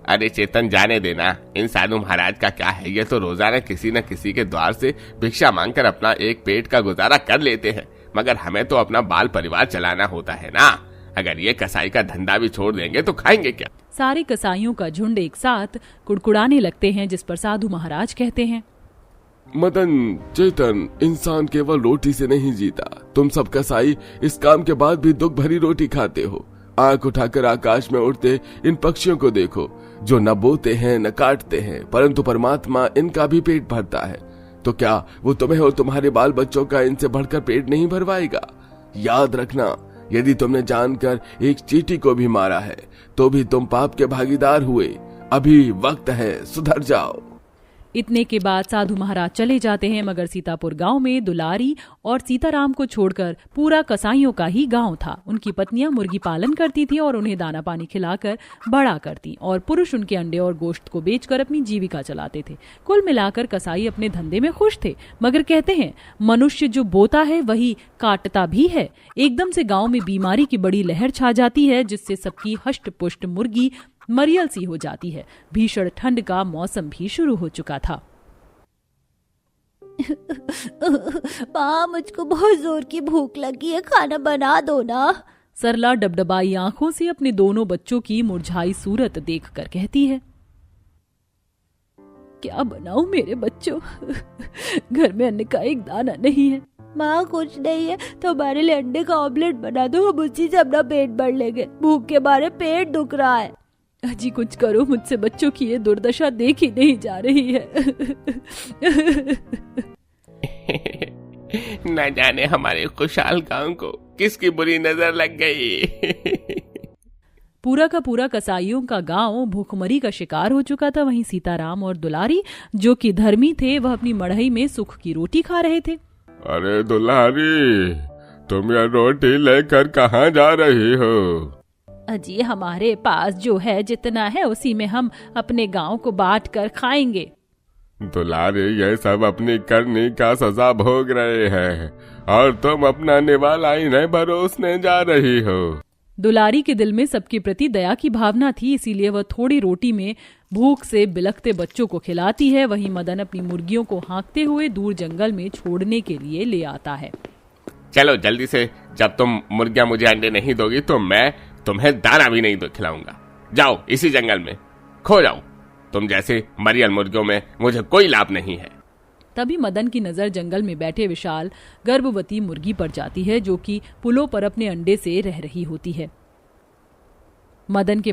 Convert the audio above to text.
अरे चेतन, जाने देना, इन साधु महाराज का क्या है, ये तो रोजाना किसी न किसी के द्वार से भिक्षा मांगकर अपना एक पेट का गुजारा कर लेते हैं, मगर हमें तो अपना बाल परिवार चलाना होता है ना। अगर ये कसाई का धंधा भी छोड़ देंगे तो खाएंगे क्या? सारे कसाईयों का झुंड एक साथ कुड़कुड़ाने लगते हैं, जिस पर साधु महाराज कहते हैं, मदन, चेतन, इंसान केवल रोटी से नहीं जीता। तुम सब कसाई इस काम के बाद भी दुख भरी रोटी खाते हो। आंख उठाकर आकाश में उड़ते इन पक्षियों को देखो, जो न बोते हैं न काटते हैं, परंतु परमात्मा इनका भी पेट भरता है। तो क्या वो तुम्हें और तुम्हारे बाल बच्चों का इनसे बढ़कर पेट नहीं भरवाएगा? याद रखना, यदि तुमने जानकर एक चींटी को भी मारा है तो भी तुम पाप के भागीदार हुए। अभी वक्त है, सुधर जाओ। इतने के बाद साधु महाराज चले जाते हैं, मगर सीतापुर गांव में दुलारी और सीताराम को छोड़कर पूरा कसाईयों का ही गांव था। उनकी पत्नियां मुर्गी पालन करती थी और उन्हें दाना पानी खिलाकर बड़ा करती, और पुरुष उनके अंडे और गोश्त को बेचकर अपनी जीविका चलाते थे। कुल मिलाकर कसाई अपने धंधे में खुश थे, मगर कहते हैं मनुष्य जो बोता है वही काटता भी है। एकदम से गाँव में बीमारी की बड़ी लहर छा जाती है, जिससे सबकी हष्ट पुष्ट मुर्गी मरियल सी हो जाती है। भीषण ठंड का मौसम भी शुरू हो चुका था। माँ, मुझको बहुत जोर की भूख लगी है, खाना बना दो ना। सरला डबडबाई आंखों से अपने दोनों बच्चों की मुरझाई सूरत देखकर कहती है, क्या बनाऊं मेरे बच्चों, घर में अन्न का एक दाना नहीं है। माँ, कुछ नहीं है तो हमारे लिए अंडे का ऑमलेट बना दो, हम उसी से अपना पेट भर लेंगे। भूख के मारे पेट दुख रहा है। अजी कुछ करो, मुझसे बच्चों की ये दुर्दशा देखी नहीं जा रही है। न जाने हमारे खुशहाल गांव को किसकी बुरी नजर लग गई। पूरा का पूरा कसाईयों का गांव भूखमरी का शिकार हो चुका था। वहीं सीताराम और दुलारी, जो कि धर्मी थे, वह अपनी मड़ई में सुख की रोटी खा रहे थे। अरे दुलारी, तुम यह रोटी लेकर कहाँ जा रही हो? अजी हमारे पास जो है जितना है उसी में हम अपने गांव को बांट कर खाएंगे। दुलारी, ये सब अपनी करनी का सजा भोग रहे हैं और तुम अपना निवाला इन्हें परोसने जा रही हो। दुलारी के दिल में सबके प्रति दया की भावना थी, इसीलिए वह थोड़ी रोटी में भूख से बिलखते बच्चों को खिलाती है। वहीं मदन अपनी मुर्गियों को हाँकते हुए दूर जंगल में छोड़ने के लिए ले आता है। चलो जल्दी से, जब तुम मुर्गियां मुझे अंडे नहीं दोगी तो मैं तुम्हें दाना भी नहीं खिलाऊंगा। जाओ इसी जंगल में खो जाओ, तुम जैसे मरियल मुर्गियों में मुझे कोई लाभ नहीं है। तभी मदन की नजर जंगल में बैठे विशाल गर्भवती मुर्गी पर जाती है, जो कि पुलों पर अपने अंडे से रह रही होती है। मदन के